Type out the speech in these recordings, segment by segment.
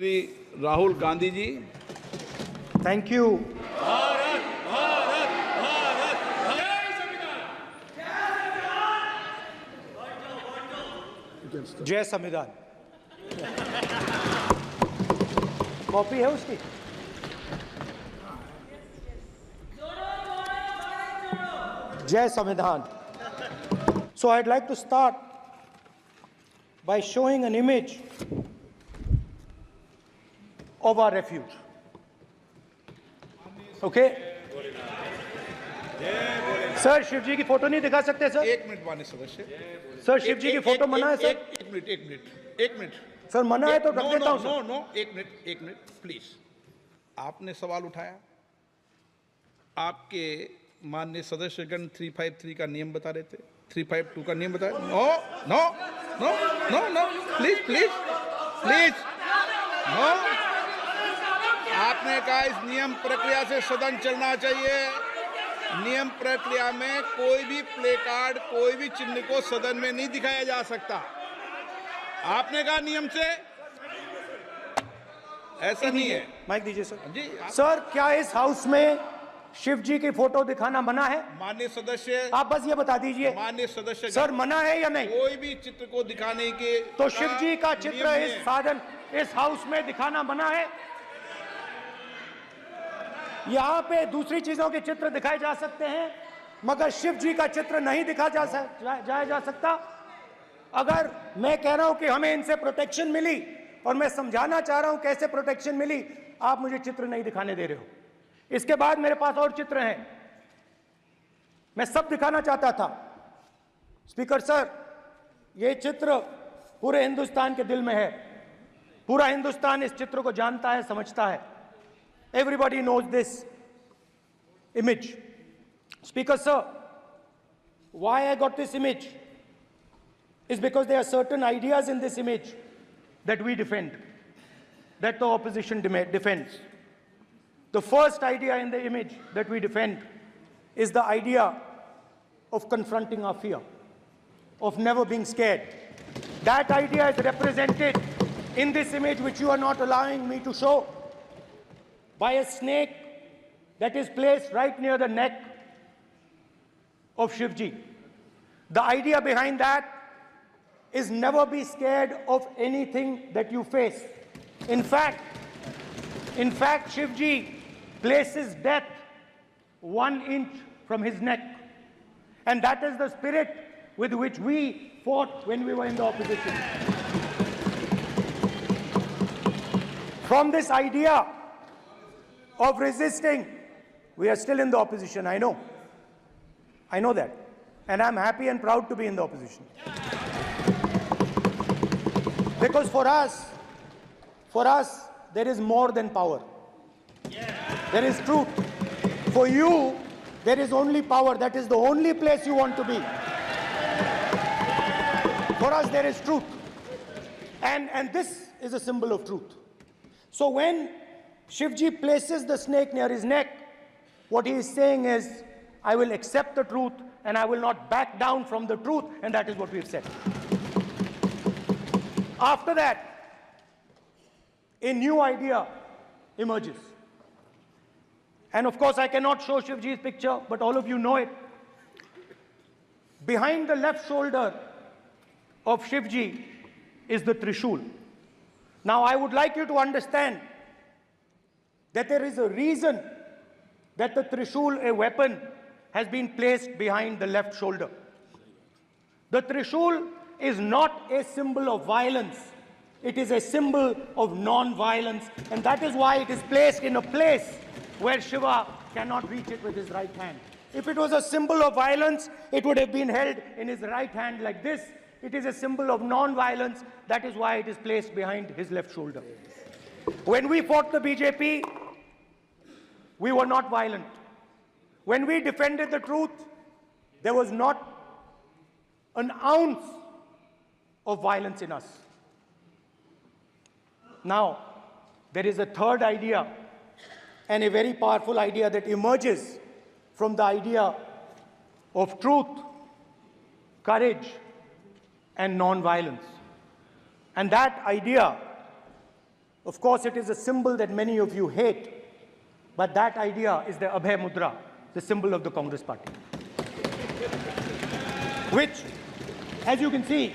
Shri Rahul Gandhi ji. Thank you. Bharat Bharat Bharat जय संविधान। Copy है उसकी? जय संविधान। So I'd like to start by showing an image of our refuge. Okay? Sir Shiv ji की फोटो नहीं दिखा सकते सर? एक मिनट माननीय सदस्य। सर शिव जी की फोटो मना है सर? एक मिनट सर मना है तो रख देता हूं सर। नो, एक मिनट प्लीज। आपने सवाल उठाया, आपके माननीय सदस्यगण 353 का नियम बता रहे थे, 352 का नियम बताया। No please no. आपने कहा इस नियम प्रक्रिया से सदन चलना चाहिए। नियम प्रक्रिया में कोई भी प्ले कार्ड, कोई भी चिन्ह को सदन में नहीं दिखाया जा सकता। आपने कहा नियम से, ऐसा नहीं है। माइक दीजिए सर। जी सर क्या इस हाउस में शिव जी की फोटो दिखाना मना है? माननीय सदस्य, आप बस ये बता दीजिए माननीय सदस्य सर मना है या नहीं? कोई भी चित्र को दिखाने के तो शिव जी का चित्र नियम इस है। साधन इस हाउस में दिखाना मना है? यहाँ पे दूसरी चीजों के चित्र दिखाए जा सकते हैं मगर शिव जी का चित्र नहीं दिखा जाया जा सकता। अगर मैं कह रहा हूं कि हमें इनसे प्रोटेक्शन मिली और मैं समझाना चाह रहा हूं कैसे प्रोटेक्शन मिली, आप मुझे चित्र नहीं दिखाने दे रहे हो। इसके बाद मेरे पास और चित्र हैं, मैं सब दिखाना चाहता था। स्पीकर सर, ये चित्र पूरे हिंदुस्तान के दिल में है। पूरा हिंदुस्तान इस चित्र को जानता है, समझता है। Everybody knows this image. Speaker sir, why I got this image is because there are certain ideas in this image that we defend, that the opposition defends. The first idea in the image that we defend is the idea of confronting our fear, of never being scared. That idea is represented in this image, which you are not allowing me to show, by a snake that is placed right near the neck of Shivji. The idea behind that is never be scared of anything that you face. In fact, Shivji places death 1 inch from his neck. And that is the spirit with which we fought when we were in the opposition. From this idea of resisting, we are still in the opposition, I know. I know that. And I'm happy and proud to be in the opposition. Because for us, there is more than power. There is truth. For you, there is only power. That is the only place you want to be. For us, there is truth. And this is a symbol of truth. So when Shivji places the snake near his neck, what he is saying is, I will accept the truth and I will not back down from the truth, and that is what we've said. After that, a new idea emerges. And of course, I cannot show Shivji's picture, but all of you know it. Behind the left shoulder of Shivji is the Trishul. Now, I would like you to understand that there is a reason that the Trishul, a weapon, has been placed behind the left shoulder. The Trishul is not a symbol of violence. It is a symbol of non-violence, and that is why it is placed in a place where Shiva cannot reach it with his right hand. If it was a symbol of violence, it would have been held in his right hand like this. It is a symbol of non-violence. That is why it is placed behind his left shoulder. When we fought the BJP, we were not violent. When we defended the truth, there was not an ounce of violence in us. Now, there is a third idea, and a very powerful idea that emerges from the idea of truth, courage, and non-violence. And that idea Of course, it is a symbol that many of you hate, but that idea is the Abhay Mudra, the symbol of the Congress Party, which, as you can see,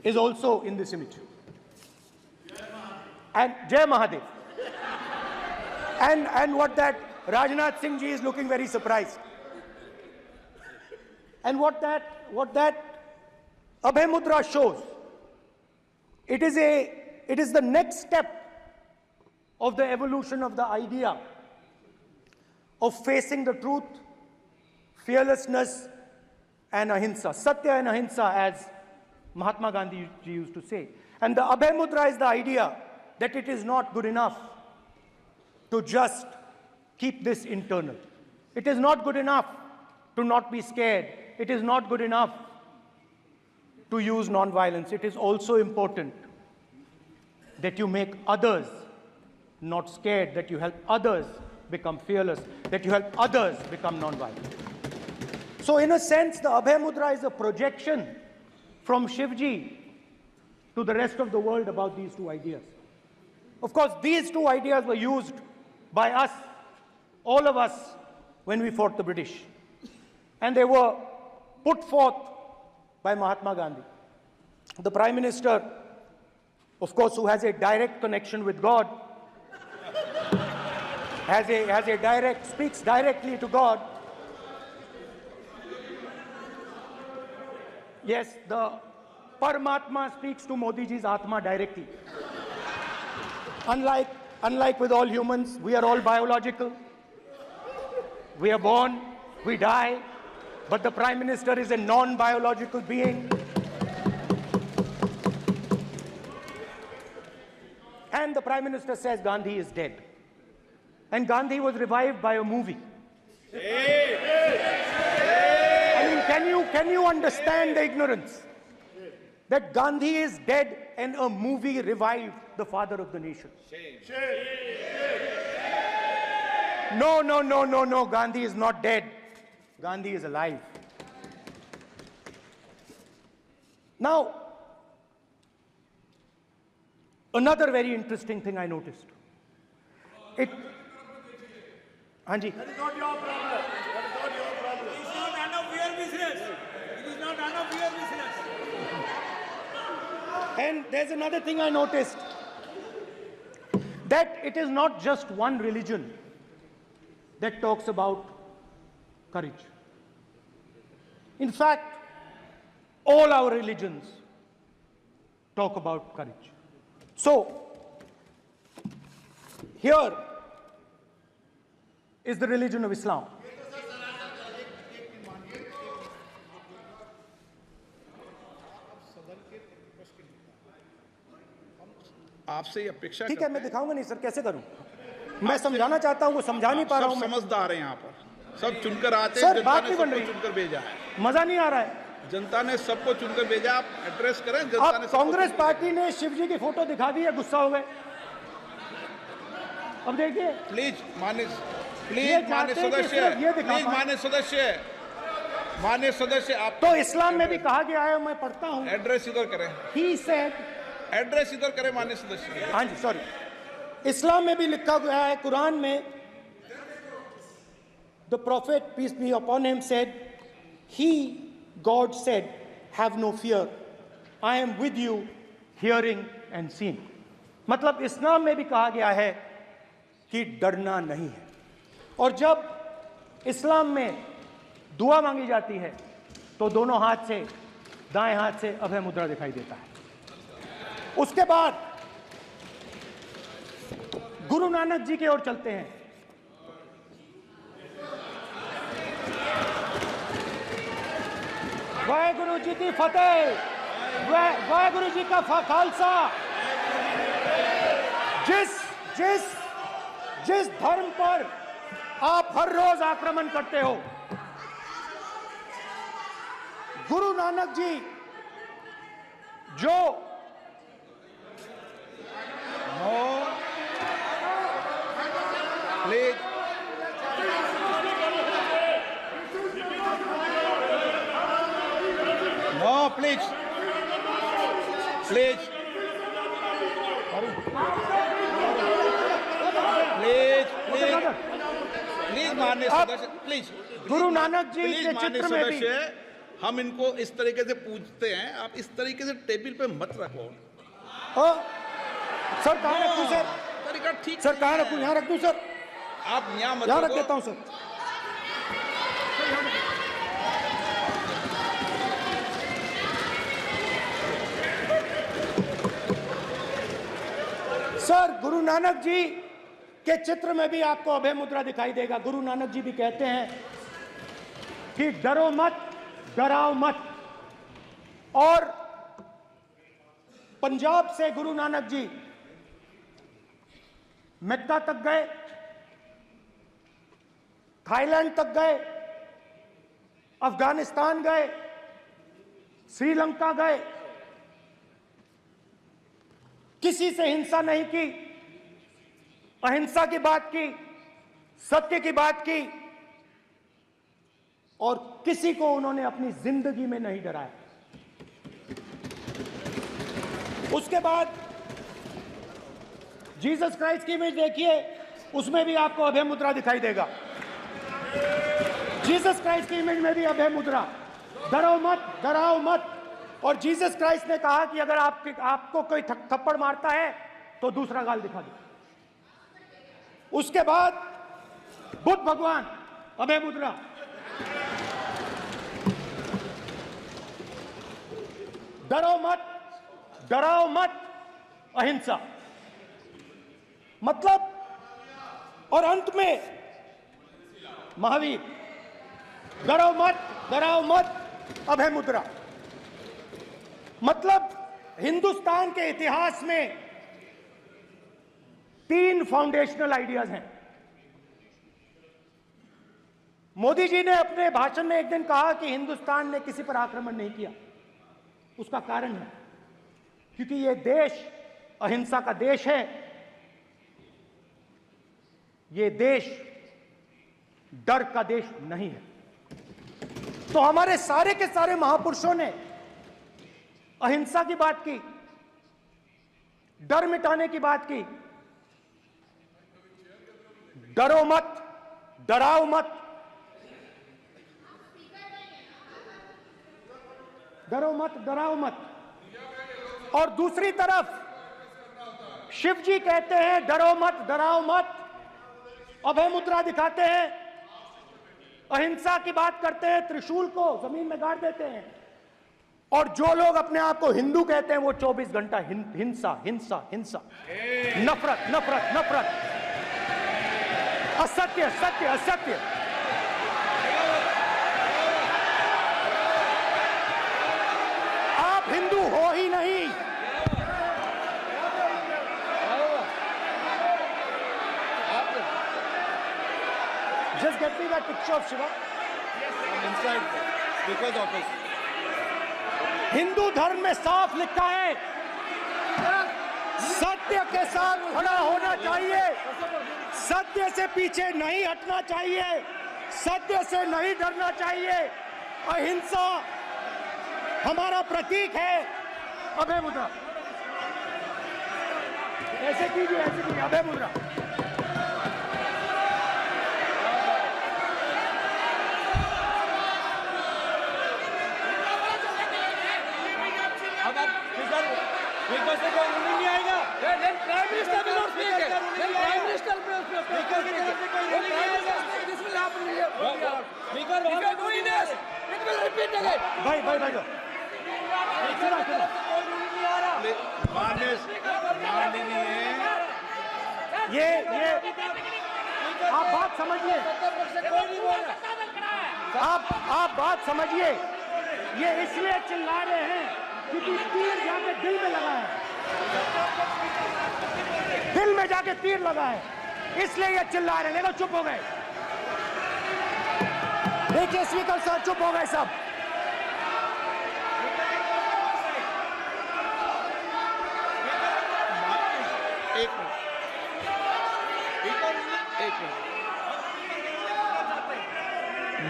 is also in this image. And Jai Mahadev. And what that Rajnath Singh ji is looking very surprised. And what that Abhay Mudra shows, it is the next step of the evolution of the idea of facing the truth, fearlessness, and ahimsa. Satya and ahimsa, as Mahatma Gandhi ji used to say. And the Abhay Mudra is the idea that it is not good enough to just keep this internal. It is not good enough to not be scared. It is not good enough to use non-violence. It is also important that you make others not scared, that you help others become fearless, that you help others become non-violent. So in a sense, the Abhay Mudra is a projection from Shivji to the rest of the world about these two ideas. Of course, these two ideas were used by us, all of us, when we fought the British. And they were put forth by Mahatma Gandhi. The Prime Minister, of course, who has a direct connection with God, speaks directly to God. Yes, the Paramatma speaks to Modi ji's Atma directly. Unlike with all humans, we are all biological. We are born, we die, but the Prime Minister is a non-biological being. And the Prime Minister says Gandhi is dead. And Gandhi was revived by a movie. I mean, can you understand the ignorance? That Gandhi is dead and a movie revived the father of the nation. No, Gandhi is not dead. Gandhi is alive. Now, another very interesting thing I noticed. Anji. That is not your problem. That is not your problem. It is not none of your business. It is not none of your business. And there's another thing I noticed. That it is not just one religion that talks about courage. In fact, all our religions talk about courage. So, here is the religion of Islam. आपसे ये अपेक्षा ठीक है, मैं दिखाऊंगा नहीं sir, कैसे करूं? मैं समझाना चाहता हूं, वो समझा नहीं पा रहा हूं। सब समझदार हैं यहाँ पर, सब चुनकर आते हैं। सर, बात नहीं बन रही, चुनकर भेजा है, मजा नहीं आ रहा है। जनता ने सबको चुनकर भेजा, आप एड्रेस करें। जनता ने कांग्रेस पार्टी ने शिवजी की फोटो दिखा दी है, गुस्सा हो गए। अब देखिए, प्लीज मान्य सदस्य आप तो इस्लाम में भी कहा गया है, मैं पढ़ता हूं, एड्रेस इधर करें। He said, एड्रेस इधर करें मान्य सदस्य। हाँ जी, सॉरी, इस्लाम में भी लिखा गया है, कुरान में, the prophet peace be upon him said, God said, have no fear, I am with you, hearing and seeing. मतलब इस्लाम में भी कहा गया है कि डरना नहीं है। और जब इस्लाम में दुआ मांगी जाती है तो दोनों हाथ से, दाएं हाथ से अभय मुद्रा दिखाई देता है। उसके बाद गुरु नानक जी की ओर चलते हैं। वाहेगुरु जी की फतेह, वाहेगुरु जी का खालसा। जिस धर्म पर आप हर रोज आक्रमण करते हो, गुरु नानक जी जो प्लीज माननीय अब सदस्य, प्लीज गुरु नानक जी प्लीज के माननीय चित्र में भी सदस्य, हम इनको इस तरीके से पूछते हैं, आप इस तरीके से टेबल पे मत रखो। सर कहाँ रखूं सर? तरीका ठीक सर कहाँ नहीं रखूं? है। यहाँ रख दूं सर? आप यहाँ मत यहाँ रख रखो। देता हूँ सर। सर गुरु नानक जी के चित्र में भी आपको अभय मुद्रा दिखाई देगा। गुरु नानक जी भी कहते हैं कि डरो मत, डराओ मत। और पंजाब से गुरु नानक जी मेक्का तक गए, थाईलैंड तक गए, अफगानिस्तान गए, श्रीलंका गए, किसी से हिंसा नहीं की, अहिंसा की बात की, सत्य की बात की, और किसी को उन्होंने अपनी जिंदगी में नहीं डराया। उसके बाद जीसस क्राइस्ट की इमेज देखिए, उसमें भी आपको अभय मुद्रा दिखाई देगा। जीसस क्राइस्ट की इमेज में भी अभय मुद्रा, डरो मत, डराओ मत। और जीसस क्राइस्ट ने कहा कि अगर आपको कोई थप्पड़ मारता है तो दूसरा गाल दिखा दो। उसके बाद बुद्ध भगवान, अभय मुद्रा। डरो मत, डराओ मत, अहिंसा। मतलब, और अंत में महावीर, डरो मत, डराओ मत, अभय मुद्रा। मतलब हिंदुस्तान के इतिहास में 3 फाउंडेशनल आइडियाज हैं। मोदी जी ने अपने भाषण में एक दिन कहा कि हिंदुस्तान ने किसी पर आक्रमण नहीं किया। उसका कारण है क्योंकि यह देश अहिंसा का देश है। यह देश डर का देश नहीं है। तो हमारे सारे के सारे महापुरुषों ने अहिंसा की बात की, डर मिटाने की बात की। डरो मत, डराओ मत, डरो मत, डराओ मत। और दूसरी तरफ शिव जी कहते हैं डरो मत, डराओ मत, अभय मुद्रा दिखाते हैं, अहिंसा की बात करते हैं, त्रिशूल को जमीन में गाड़ देते हैं। और जो लोग अपने आप को हिंदू कहते हैं वो 24 घंटा हिंसा, हिंसा, हिंसा, नफरत, नफरत, नफरत, असत्य, सत्य, असत्य। आप हिंदू हो ही नहीं। Just get me that picture of Shiva. Inside, because of his. Hindu धर्म में साफ लिखा है, सत्य के साथ खड़ा होना चाहिए, सत्य से पीछे नहीं हटना चाहिए, सत्य से नहीं डरना चाहिए। अहिंसा हमारा प्रतीक है। अभय मुद्रा ऐसे कीजिए, ऐसे कीजिए, अभय मुद्रा। Because they don't नहीं आएगा। Then Prime Minister will not speak. Then Prime Minister will speak. Because this will happen here. Because if you are doing this, it will repeat again. भाई भाई भाई ये आप बात समझिए, आप बात समझिए। ये इसलिए चिल्ला रहे हैं क्योंकि तीर जाके दिल में लगा है, दिल में जाके तीर लगा है, इसलिए ये चिल्ला रहे हैं। देखो चुप हो गए, देखिए स्पीकर साहब चुप हो गए सब।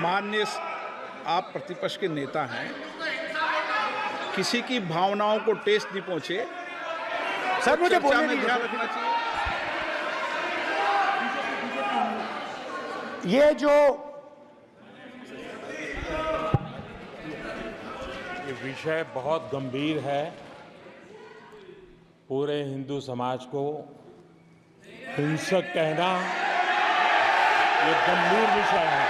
माननीय आप प्रतिपक्ष के नेता हैं, किसी की भावनाओं को ठेस नहीं पहुंचे। सर मुझे चर्चा बोलने में दीजिए। ध्यान रखना चाहिए। ये जो ये विषय बहुत गंभीर है। पूरे हिंदू समाज को हिंसक कहना ये गंभीर विषय है।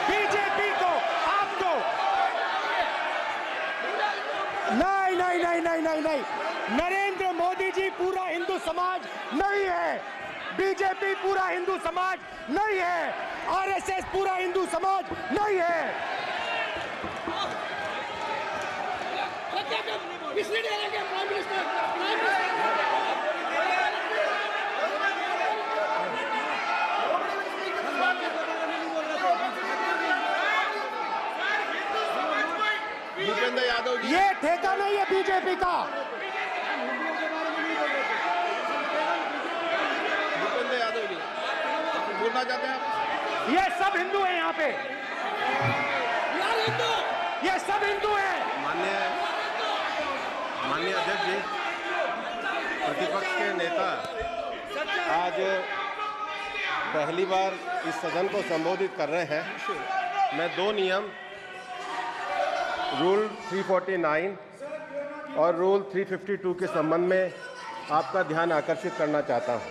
बीजेपी को आपको नहीं, नरेंद्र मोदी जी पूरा हिंदू समाज नहीं है, बीजेपी पूरा हिंदू समाज नहीं है, आरएसएस पूरा हिंदू समाज नहीं है। भूपेंद्र यादव जी, ये ठेका नहीं है बीजेपी का। भूपेंद्र यादव जी बोलना चाहते हैं आप? ये सब हिंदू हैं यहाँ पे, ये सब हिंदू हैं। माननीय अध्यक्ष जी, प्रतिपक्ष के नेता आज पहली बार इस सदन को संबोधित कर रहे हैं। मैं दो नियम रूल 349 और रूल 352 के संबंध में आपका ध्यान आकर्षित करना चाहता हूं।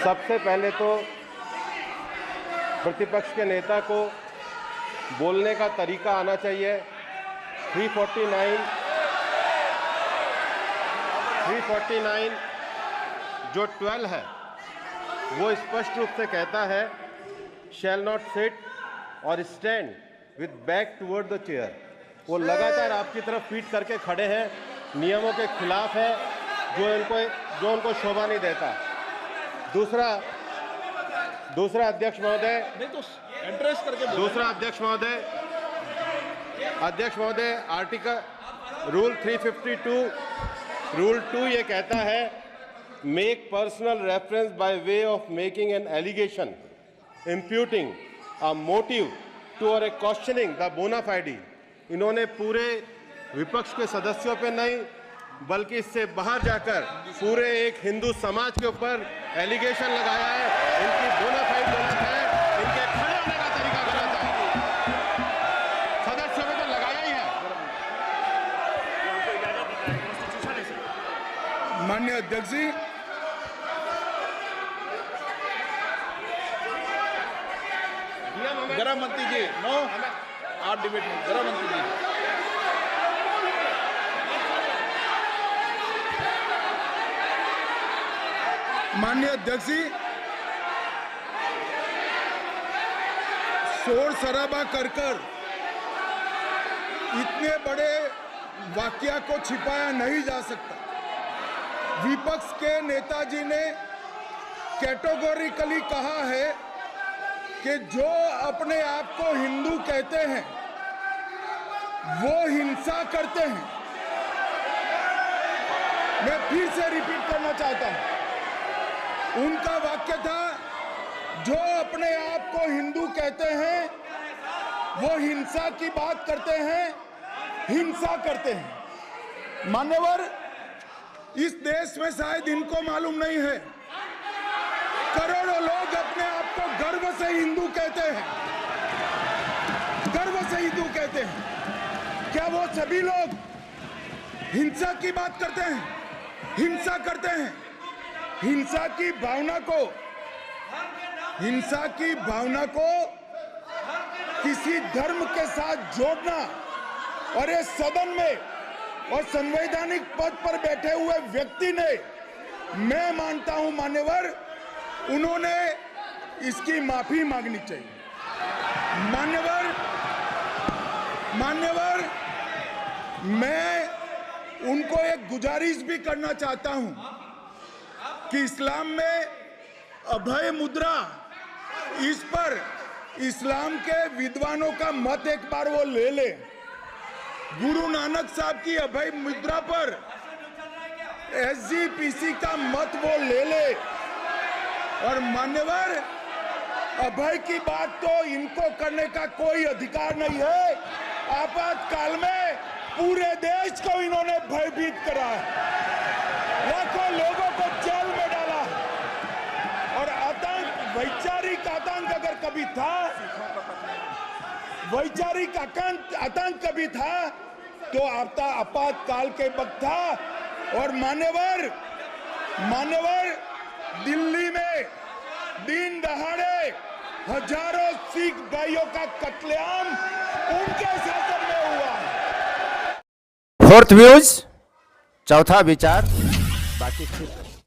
सबसे पहले तो प्रतिपक्ष के नेता को बोलने का तरीका आना चाहिए। 349 जो 12 है वो स्पष्ट रूप से कहता है शैल नॉट सिट और stand with back toward the chair. वो लगातार आपकी तरफ पीठ करके खड़े हैं, नियमों के खिलाफ है, जो उनको शोभा नहीं देता। दूसरा अध्यक्ष महोदय, एड्रेस करके दूसरा अध्यक्ष महोदय आर्टिकल रूल 352 रूल 2 ये कहता है make personal reference by way of making an allegation imputing a motive to और ए क्वेश्चनिंग द बोना फाइडी। इन्होंने पूरे विपक्ष के सदस्यों पे नहीं बल्कि इससे बाहर जाकर पूरे एक हिंदू समाज के ऊपर एलिगेशन लगाया है। इनकी बोना फाइड गलत है, इनके खड़े होने का तरीका गलत है। सदस्यों में तो लगाया ही है। माननीय अध्यक्ष जी, गृह मंत्री जी, नो आप डिबेट में गृह मंत्री जी। माननीय अध्यक्ष जी, शोर शराबा कर इतने बड़े वाकया को छिपाया नहीं जा सकता। विपक्ष के नेताजी ने कैटेगोरिकली कहा है कि जो अपने आप को हिंदू कहते हैं वो हिंसा करते हैं। मैं फिर से रिपीट करना चाहता हूं, उनका वाक्य था जो अपने आप को हिंदू कहते हैं वो हिंसा की बात करते हैं, हिंसा करते हैं। मान्यवर, इस देश में शायद इनको मालूम नहीं है, करोड़ों लोग अपने आप को गर्व से हिंदू कहते हैं, गर्व से हिंदू कहते हैं। क्या वो सभी लोग हिंसा की बात करते हैं, हिंसा करते हैं? हिंसा की भावना को किसी धर्म के साथ जोड़ना और इस सदन में और संवैधानिक पद पर बैठे हुए व्यक्ति ने, मैं मानता हूं मान्यवर, उन्होंने इसकी माफी मांगनी चाहिए। मान्यवर, मैं उनको एक गुजारिश भी करना चाहता हूं कि इस्लाम में अभय मुद्रा, इस पर इस्लाम के विद्वानों का मत एक बार वो ले ले। गुरु नानक साहब की अभय मुद्रा पर SGPC का मत वो ले ले। और मान्यवर, अभय की बात तो इनको करने का कोई अधिकार नहीं है। आपातकाल में पूरे देश को इन्होंने भयभीत करा है, लाखों लोगों को जेल में डाला और वैचारिक आतंक अगर कभी था, वैचारिक आतंक कभी था तो आपातकाल के वक्त था। और मान्यवर दिल्ली में दिन दहाड़े हजारों सिख भाइयों का कत्लेआम उनके शासन में हुआ। फोर्थ व्यूज, चौथा विचार, बाकी